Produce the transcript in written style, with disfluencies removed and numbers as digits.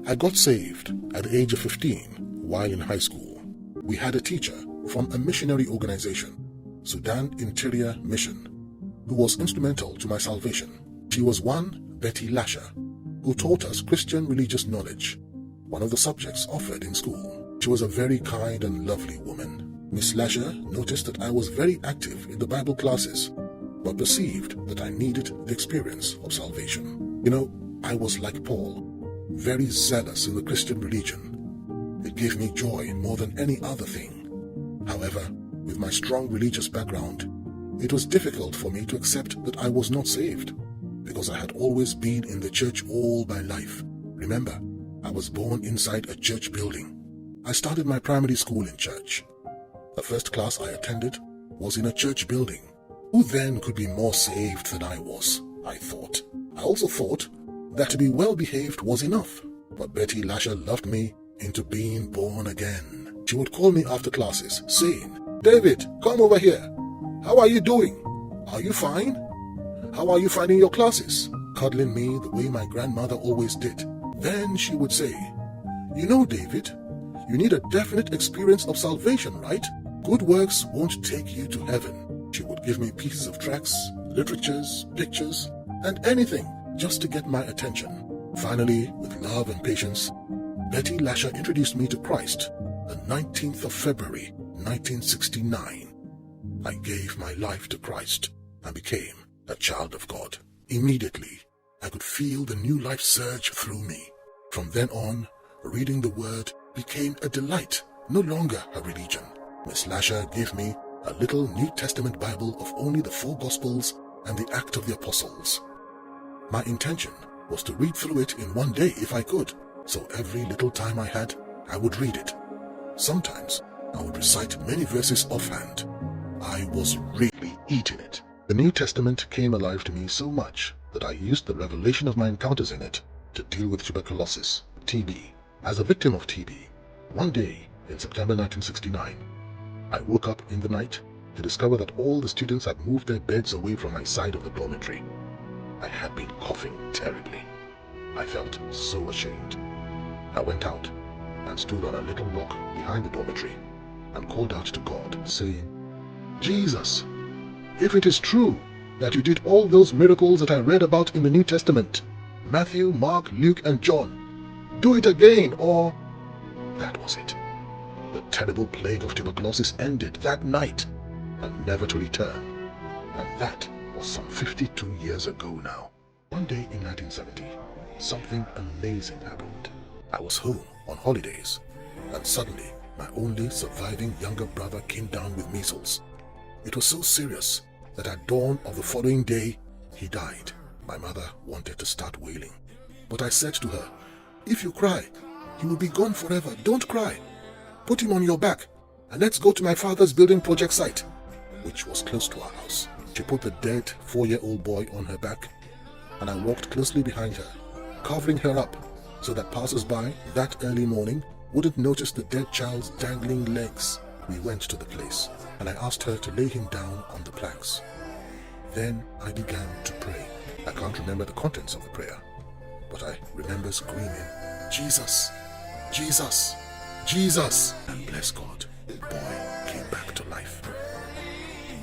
I got saved at the age of 15 while in high school. We had a teacher from a missionary organization, Sudan Interior Mission, who was instrumental to my salvation. She was one Betty Lasher, who taught us Christian religious knowledge, one of the subjects offered in school. She was a very kind and lovely woman. Miss Lasher noticed that I was very active in the Bible classes, but perceived that I needed the experience of salvation. I was like Paul, very zealous in the Christian religion. It gave me joy more than any other thing. However, with my strong religious background, it was difficult for me to accept that I was not saved, because I had always been in the church all my life. Remember, I was born inside a church building. I started my primary school in church. The first class I attended was in a church building. Who then could be more saved than I was, I thought. I also thought that to be well behaved was enough. But Betty Lasher loved me into being born again. She would call me after classes, saying, "David, come over here. How are you doing? Are you fine? How are you finding your classes?" Cuddling me the way my grandmother always did. Then she would say, "David, you need a definite experience of salvation, right? Good works won't take you to heaven." She would give me pieces of tracts, literatures, pictures, and anything just to get my attention. Finally, with love and patience, Betty Lasher introduced me to Christ the 19th of February, 1969. I gave my life to Christ and became a child of God. Immediately, I could feel the new life surge through me. From then on, reading the Word became a delight, no longer a religion. Miss Lasher gave me a little New Testament Bible of only the 4 Gospels and the Acts of the Apostles. My intention was to read through it in one day if I could, so every little time I had, I would read it. Sometimes I would recite many verses offhand. I was really eating it. The New Testament came alive to me so much that I used the revelation of my encounters in it to deal with tuberculosis, TB. As a victim of TB, one day in September 1969, I woke up in the night to discover that all the students had moved their beds away from my side of the dormitory. I had been coughing terribly. I felt so ashamed. I went out and stood on a little rock behind the dormitory and called out to God, saying, "Jesus, if it is true that you did all those miracles that I read about in the New Testament, Matthew, Mark, Luke, and John, do it again, or..." That was it. The terrible plague of tuberculosis ended that night and never to return. And that was some 52 years ago now. One day in 1970, something amazing happened. I was home on holidays, and suddenly my only surviving younger brother came down with measles. It was so serious that at dawn of the following day, he died. My mother wanted to start wailing, but I said to her, "If you cry, he will be gone forever. Don't cry. Put him on your back, and let's go to my father's building project site," which was close to our house. She put the dead 4-year-old boy on her back, and I walked closely behind her, covering her up so that passers-by that early morning wouldn't notice the dead child's dangling legs. We went to the place, and I asked her to lay him down on the planks. Then I began to pray. I can't remember the contents of the prayer, but I remember screaming, "Jesus! Jesus! Jesus!" And bless God, the boy came back to life.